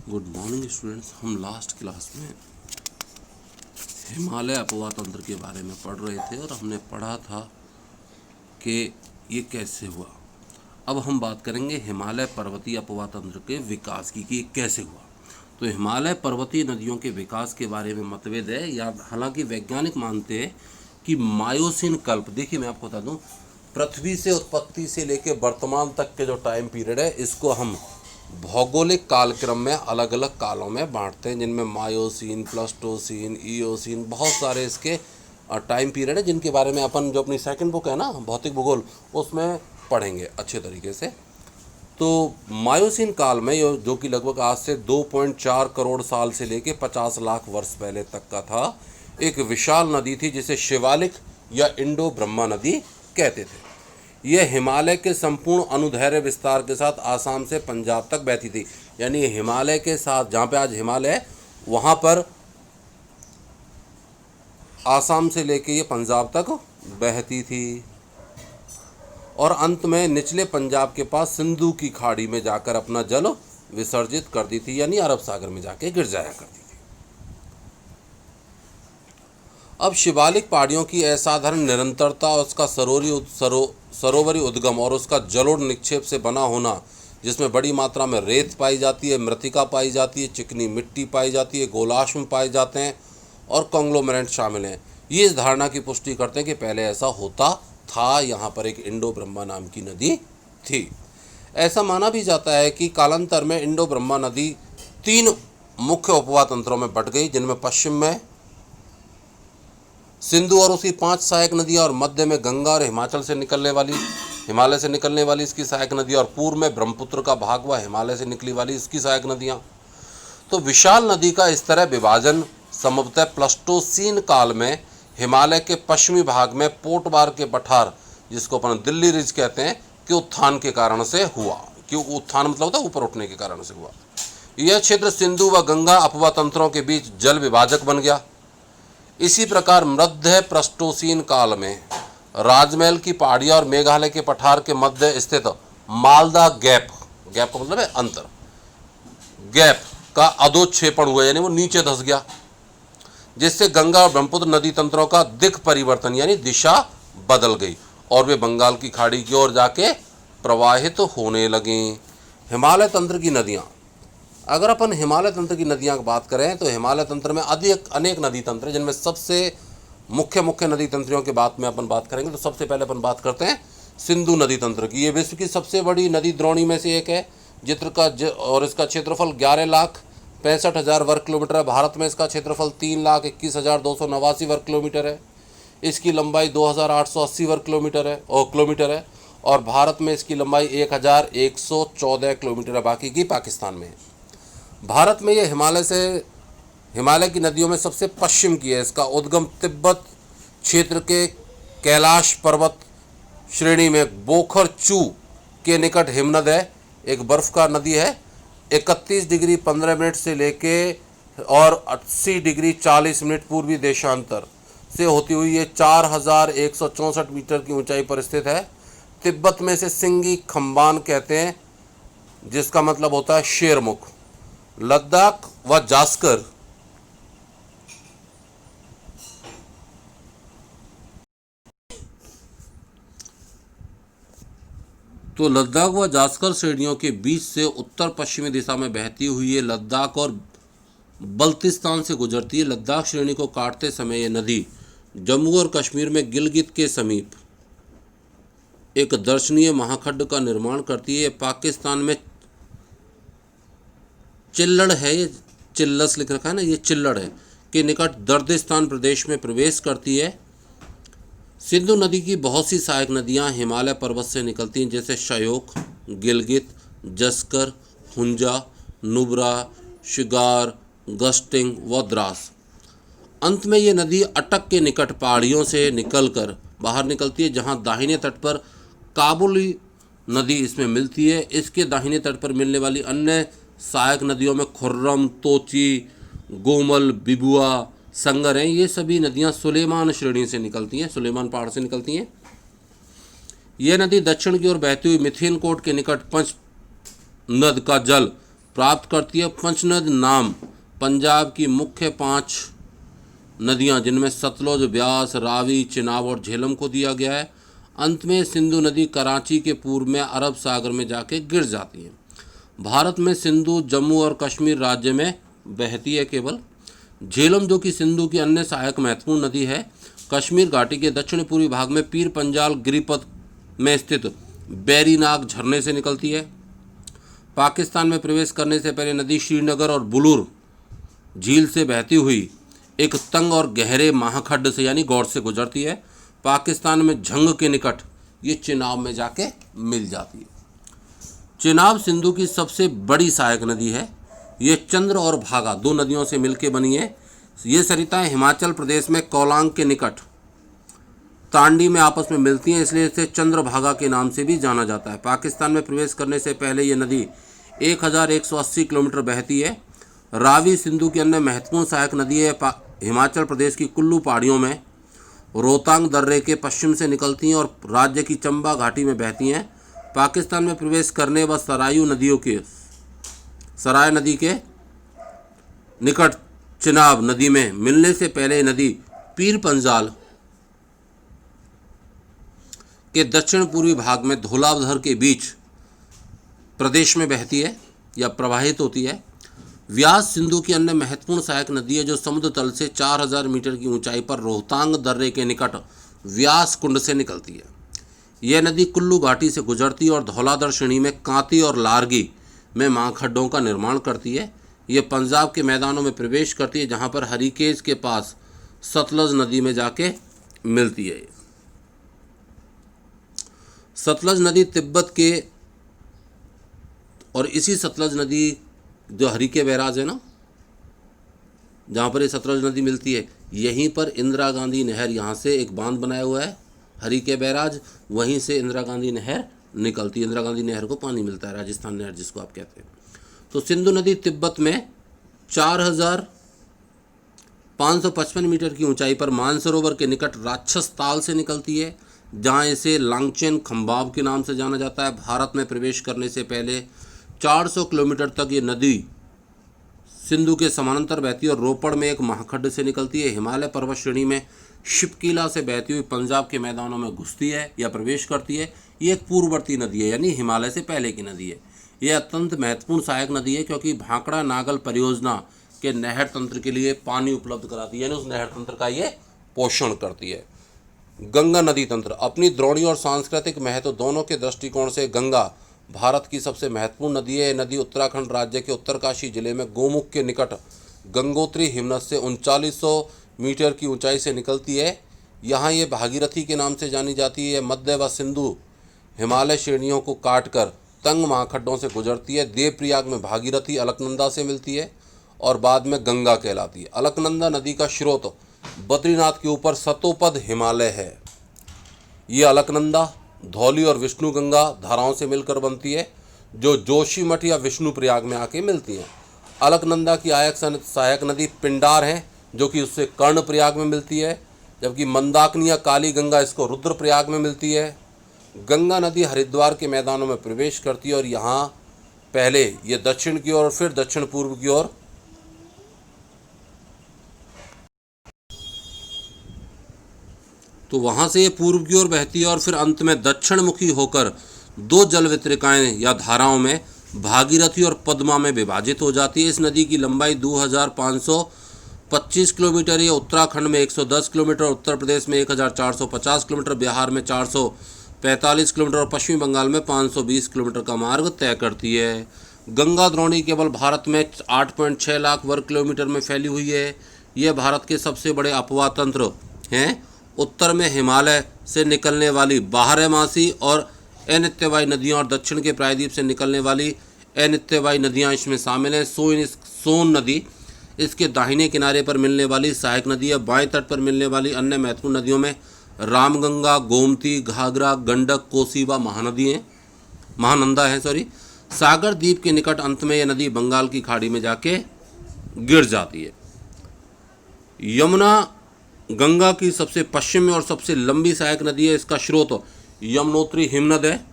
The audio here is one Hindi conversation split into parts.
Good morning students. हम लास्ट क्लास में हिमालय अपवा तंत्र के बारे में पढ़ रहे थे और हमने पढ़ा था कि ये कैसे हुआ। अब हम बात करेंगे हिमालय पर्वतीय अपवा तंत्र के विकास की कि ये कैसे हुआ। तो हिमालय पर्वतीय नदियों के विकास के बारे में मतभेद है, या हालांकि वैज्ञानिक मानते हैं कि मायोसीन कल्प, देखिए मैं आपको बता दूं, पृथ्वी से उत्पत्ति से लेकर वर्तमान तक के जो टाइम पीरियड है इसको हम भौगोलिक कालक्रम में अलग अलग कालों में बांटते हैं, जिनमें मायोसीन, प्लास्टोसीन, ईओसीन, बहुत सारे इसके टाइम पीरियड है, जिनके बारे में अपन जो अपनी सेकंड बुक है ना भौतिक भूगोल, उसमें पढ़ेंगे अच्छे तरीके से। तो मायोसीन काल में जो कि लगभग आज से 2.4 करोड़ साल से लेकर 50 लाख वर्ष पहले तक का था, एक विशाल नदी थी जिसे शिवालिक या इंडो ब्रह्मा नदी कहते थे। यह हिमालय के संपूर्ण अनुदैर्घ्य विस्तार के साथ आसाम से पंजाब तक बहती थी। यानी हिमालय के साथ, जहाँ पे आज हिमालय है, वहाँ पर आसाम से लेके ये पंजाब तक बहती थी और अंत में निचले पंजाब के पास सिंधु की खाड़ी में जाकर अपना जल विसर्जित कर दी थी, यानी अरब सागर में जाके गिर जाया करती थी। अब शिवालिक पहाड़ियों की असाधारण निरंतरता और उसका सरोवरी उद्गम और उसका जलोढ़ निक्षेप से बना होना, जिसमें बड़ी मात्रा में रेत पाई जाती है, मृतिका पाई जाती है, चिकनी मिट्टी पाई जाती है, गोलाश्म पाए जाते हैं और कॉन्ग्लोमेरेट शामिल हैं, ये इस धारणा की पुष्टि करते हैं कि पहले ऐसा होता था, यहाँ पर एक इंडो ब्रह्मा नाम की नदी थी। ऐसा माना भी जाता है कि कालांतर में इंडो ब्रह्मा नदी 3 मुख्य उपवा तंत्रों में बट गई, जिनमें पश्चिम में सिंधु और उसकी 5 सहायक नदियाँ, और मध्य में गंगा और हिमालय से निकलने वाली इसकी सहायक नदियाँ, और पूर्व में ब्रह्मपुत्र का भाग व हिमालय से निकली वाली इसकी सहायक नदियाँ। तो विशाल नदी का इस तरह विभाजन संभवतः प्लास्टोसीन काल में हिमालय के पश्चिमी भाग में पोटबार के पठार, जिसको अपन दिल्ली रिज कहते हैं, के उत्थान के कारण से हुआ। क्यों उत्थान मतलब होता है ऊपर उठने के कारण से हुआ। यह क्षेत्र सिंधु व गंगा अपवा तंत्रों के बीच जल विभाजक बन गया। इसी प्रकार मध्य प्लास्टोसीन काल में राजमहल की पहाड़ियाँ और मेघालय के पठार के मध्य स्थित मालदा गैप का मतलब है अंतर, गैप का अधोक्षेपण हुआ, यानी वो नीचे धंस गया, जिससे गंगा और ब्रह्मपुत्र नदी तंत्रों का दिक् परिवर्तन यानी दिशा बदल गई और वे बंगाल की खाड़ी की ओर जाके प्रवाहित होने लगे। हिमालय तंत्र की नदियाँ, अगर अपन हिमालय तंत्र की नदियाँ की बात करें तो हिमालय तंत्र में अनेक नदी तंत्र हैं, जिनमें सबसे मुख्य नदी तंत्रियों के बात में अपन बात करेंगे। तो सबसे पहले अपन बात करते हैं सिंधु नदी तंत्र की। ये विश्व की सबसे बड़ी नदी द्रोणी में से एक है, और इसका क्षेत्रफल 11,65,000 वर्ग किलोमीटर है। भारत में इसका क्षेत्रफल 3,21,289 वर्ग किलोमीटर है। इसकी लंबाई 2,880 वर्ग किलोमीटर है और भारत में इसकी लंबाई 1,114 किलोमीटर है, बाकी की पाकिस्तान में है। भारत में ये हिमालय की नदियों में सबसे पश्चिम की है। इसका उद्गम तिब्बत क्षेत्र के कैलाश पर्वत श्रेणी में बोखर चू के निकट हिमनद है, एक बर्फ का नदी है। 31 डिग्री 15 मिनट से लेके और 80 डिग्री 40 मिनट पूर्वी देशांतर से होती हुई ये 4,164 मीटर की ऊंचाई पर स्थित है। तिब्बत में से सिंगी खम्बान कहते हैं, जिसका मतलब होता है शेरमुख। लद्दाख व जास्कर श्रेणियों के बीच से उत्तर पश्चिमी दिशा में बहती हुई ये लद्दाख और बल्तिस्तान से गुजरती है। लद्दाख श्रेणी को काटते समय ये नदी जम्मू और कश्मीर में गिलगित के समीप एक दर्शनीय महाखड्ड का निर्माण करती है। ये पाकिस्तान में चिल्लड़ है, ये चिल्लस लिख रखा है ना, ये चिल्लड़ है, के निकट दर्दिस्तान प्रदेश में प्रवेश करती है। सिंधु नदी की बहुत सी सहायक नदियां हिमालय पर्वत से निकलती हैं, जैसे शयोक, गिलगित, जस्कर, हुंजा, नुब्रा, शिगार, गस्टिंग व द्रास। अंत में ये नदी अटक के निकट पहाड़ियों से निकलकर बाहर निकलती है, जहां दाहिने तट पर काबुली नदी इसमें मिलती है। इसके दाहिने तट पर मिलने वाली अन्य सहायक नदियों में खुर्रम, तोची, गोमल, बिबुआ, संगर हैं। ये सभी नदियां सुलेमान श्रेणी से निकलती हैं, सुलेमान पहाड़ से निकलती हैं। यह नदी दक्षिण की ओर बहती हुई मिथिन कोट के निकट पंच नद का जल प्राप्त करती है। पंचनद नाम पंजाब की मुख्य 5 नदियां जिनमें सतलुज, ब्यास, रावी, चिनाब और झेलम को दिया गया है। अंत में सिंधु नदी कराची के पूर्व में अरब सागर में जाके गिर जाती है। भारत में सिंधु जम्मू और कश्मीर राज्य में बहती है केवल। झेलम जो कि सिंधु की अन्य सहायक महत्वपूर्ण नदी है, कश्मीर घाटी के दक्षिण पूर्वी भाग में पीर पंजाल गिरिपथ में स्थित बैरीनाग झरने से निकलती है। पाकिस्तान में प्रवेश करने से पहले नदी श्रीनगर और बुलूर झील से बहती हुई एक तंग और गहरे महाखड्ड से यानी गौर से गुजरती है। पाकिस्तान में झंग के निकट ये चिनाब में जाके मिल जाती है। चिनाब सिंधु की सबसे बड़ी सहायक नदी है। ये चंद्र और भागा 2 नदियों से मिलकर बनी है। ये सरिताएं हिमाचल प्रदेश में कोलांग के निकट तांडी में आपस में मिलती हैं, इसलिए इसे चंद्रभागा के नाम से भी जाना जाता है। पाकिस्तान में प्रवेश करने से पहले ये नदी 1180 किलोमीटर बहती है। रावी सिंधु की अन्य महत्वपूर्ण सहायक नदी है। हिमाचल प्रदेश की कुल्लू पहाड़ियों में रोहतांग दर्रे के पश्चिम से निकलती हैं और राज्य की चंबा घाटी में बहती हैं। पाकिस्तान में प्रवेश करने व सराय नदी के निकट चिनाब नदी में मिलने से पहले नदी पीर पंजाल के दक्षिण पूर्वी भाग में धौलाधर के बीच प्रदेश में बहती है या प्रवाहित होती है। व्यास सिंधु की अन्य महत्वपूर्ण सहायक नदी है जो समुद्र तल से 4000 मीटर की ऊंचाई पर रोहतांग दर्रे के निकट व्यास कुंड से निकलती है। यह नदी कुल्लू घाटी से गुजरती है और धौलाधर श्रेणी में कांती और लारगी में महाखड्डों का निर्माण करती है। यह पंजाब के मैदानों में प्रवेश करती है जहां पर हरिकेज के पास सतलज नदी में जाके मिलती है। सतलज नदी तिब्बत के और इसी सतलज नदी जो हरिके बैराज है ना, जहाँ पर ये सतलज नदी मिलती है, यहीं पर इंदिरा गांधी नहर, यहाँ से एक बांध बनाया हुआ है हरिके बैराज, वहीं से इंदिरा गांधी नहर निकलती है। इंदिरा गांधी नहर को पानी मिलता है, राजस्थान नहर जिसको आप कहते हैं। तो सिंधु नदी तिब्बत में 4555 मीटर की ऊंचाई पर मानसरोवर के निकट राक्षस ताल से निकलती है, जहाँ इसे लांगचेन खंबाब के नाम से जाना जाता है। भारत में प्रवेश करने से पहले 400 किलोमीटर तक ये नदी सिंधु के समानांतर बहती है और रोपड़ में एक महाखड्ड से निकलती है। हिमालय पर्वत श्रेणी में शिपकीला से बहती हुई पंजाब के मैदानों में घुसती है या प्रवेश करती है। ये एक पूर्ववर्ती नदी है, यानी हिमालय से पहले की नदी है। यह अत्यंत महत्वपूर्ण सहायक नदी है क्योंकि भांकड़ा नागल परियोजना के नहर तंत्र के लिए पानी उपलब्ध कराती है, यानी उस नहर तंत्र का ये पोषण करती है। गंगा नदी तंत्र अपनी द्रोणी और सांस्कृतिक महत्व दोनों के दृष्टिकोण से गंगा भारत की सबसे महत्वपूर्ण नदी है। नदी उत्तराखंड राज्य के उत्तरकाशी जिले में गोमुख के निकट गंगोत्री हिमनद से 3900 मीटर की ऊंचाई से निकलती है। यहाँ ये भागीरथी के नाम से जानी जाती है। मध्य व सिंधु हिमालय श्रेणियों को काटकर तंग महाखड्डों से गुजरती है। देवप्रयाग में भागीरथी अलकनंदा से मिलती है और बाद में गंगा कहलाती है। अलकनंदा नदी का स्रोत बद्रीनाथ के ऊपर सतोपद हिमालय है। ये अलकनंदा धौली और विष्णु गंगा धाराओं से मिलकर बनती है, जो जोशीमठ या विष्णु प्रयाग में आके मिलती हैं। अलकनंदा की सहायक नदी पिंडार है, जो कि उससे कर्ण प्रयाग में मिलती है, जबकि मंदाकिनी या काली गंगा इसको रुद्र प्रयाग में मिलती है। गंगा नदी हरिद्वार के मैदानों में प्रवेश करती है और यहाँ पहले ये दक्षिण की ओर और फिर दक्षिण पूर्व की ओर तो वहाँ से ये पूर्व की ओर बहती है और फिर अंत में दक्षिण मुखी होकर 2 जल वितरिकाएँ या धाराओं में भागीरथी और पद्मा में विभाजित हो जाती है। इस नदी की लंबाई 2525 किलोमीटर है। उत्तराखंड में 110 किलोमीटर, उत्तर प्रदेश में 1450 किलोमीटर, बिहार में 445 किलोमीटर और पश्चिमी बंगाल में 520 किलोमीटर का मार्ग तय करती है। गंगा द्रोणी केवल भारत में 8.6 लाख वर्ग किलोमीटर में फैली हुई है। यह भारत के सबसे बड़े अपवाह तंत्र हैं। उत्तर में हिमालय से निकलने वाली बारहमासी और अनित्यवाही नदियाँ और दक्षिण के प्रायद्वीप से निकलने वाली अनित्यवाही नदियाँ इसमें शामिल हैं। सोन नदी इसके दाहिने किनारे पर मिलने वाली सहायक नदी है। बाएं तट पर मिलने वाली अन्य महत्वपूर्ण नदियों में रामगंगा, गोमती, घाघरा, गंडक, कोसी व महानंदा है। सागर द्वीप के निकट अंत में यह नदी बंगाल की खाड़ी में जाके गिर जाती है। यमुना गंगा की सबसे पश्चिम में और सबसे लंबी सहायक नदी है। इसका स्रोत यमुनोत्री हिमनद है।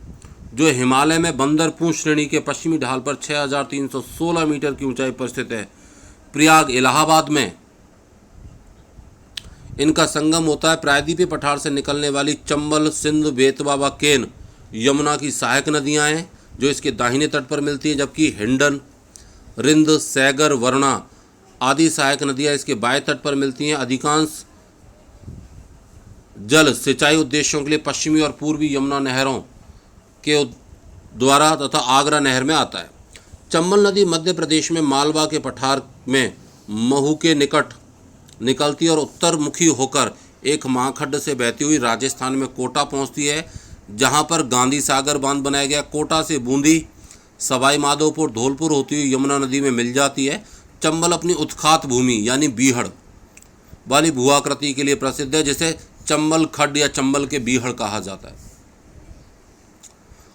जो हिमालय में बंदरपूंछ श्रेणी के पश्चिमी ढाल पर 6316 मीटर की ऊंचाई पर स्थित है। प्रयाग इलाहाबाद में इनका संगम होता है। प्रायद्वीपीय पठार से निकलने वाली चंबल, सिंध, बेतवा व केन यमुना की सहायक नदियां हैं जो इसके दाहिने तट पर मिलती हैं, जबकि हिंडन, रिंद, सैगर, वरुणा आदि सहायक नदियां इसके बाएं तट पर मिलती हैं। अधिकांश जल सिंचाई उद्देश्यों के लिए पश्चिमी और पूर्वी यमुना नहरों के द्वारा तथा आगरा नहर में आता है। चंबल नदी मध्य प्रदेश में मालवा के पठार में महू के निकट निकलती है और उत्तर मुखी होकर एक माखड्ड से बहती हुई राजस्थान में कोटा पहुंचती है, जहां पर गांधी सागर बांध बनाया गया। कोटा से बूंदी, सवाई माधोपुर, धौलपुर होती हुई यमुना नदी में मिल जाती है। चंबल अपनी उत्खात भूमि यानी बीहड़ वाली भूआकृति के लिए प्रसिद्ध है, जिसे चंबल खड्ड या चंबल के बीहड़ कहा जाता है।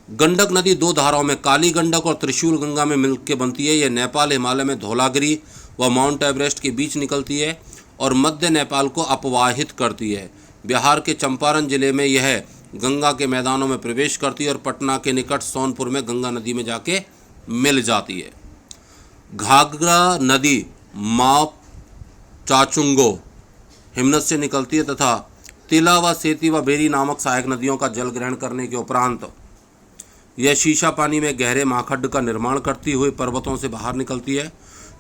गंडक नदी दो धाराओं में काली गंडक और त्रिशूल गंगा में मिलकर बनती है। यह नेपाल हिमालय में धौलागिरी व माउंट एवरेस्ट के बीच निकलती है और मध्य नेपाल को अपवाहित करती है। बिहार के चंपारण जिले में यह गंगा के मैदानों में प्रवेश करती है और पटना के निकट सोनपुर में गंगा नदी में जाके मिल जाती है। घाघरा नदी माप चाचुंगो हिमनद से निकलती है तथा तिला व सेती व बेरी नामक सहायक नदियों का जल ग्रहण करने के उपरांत यह शीशा पानी में गहरे माखड्ड का निर्माण करती हुई पर्वतों से बाहर निकलती है।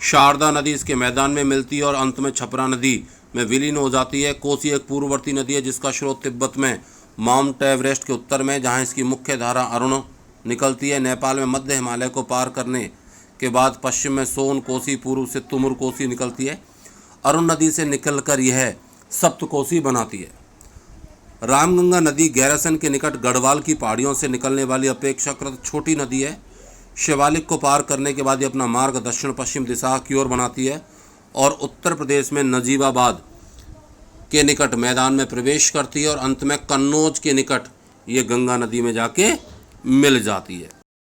शारदा नदी इसके मैदान में मिलती है और अंत में छपरा नदी में विलीन हो जाती है। कोसी एक पूर्ववर्ती नदी है जिसका स्रोत तिब्बत में माउंट एवरेस्ट के उत्तर में, जहां इसकी मुख्य धारा अरुण निकलती है। नेपाल में मध्य हिमालय को पार करने के बाद पश्चिम में सोन कोसी, पूर्व से तुमुर कोसी निकलती है। अरुण नदी से निकलकर यह सप्तकोसी बनाती है। रामगंगा नदी गैरसन के निकट गढ़वाल की पहाड़ियों से निकलने वाली अपेक्षाकृत छोटी नदी है। शिवालिक को पार करने के बाद ये अपना मार्ग दक्षिण पश्चिम दिशा की ओर बनाती है और उत्तर प्रदेश में नजीबाबाद के निकट मैदान में प्रवेश करती है और अंत में कन्नौज के निकट ये गंगा नदी में जाके मिल जाती है।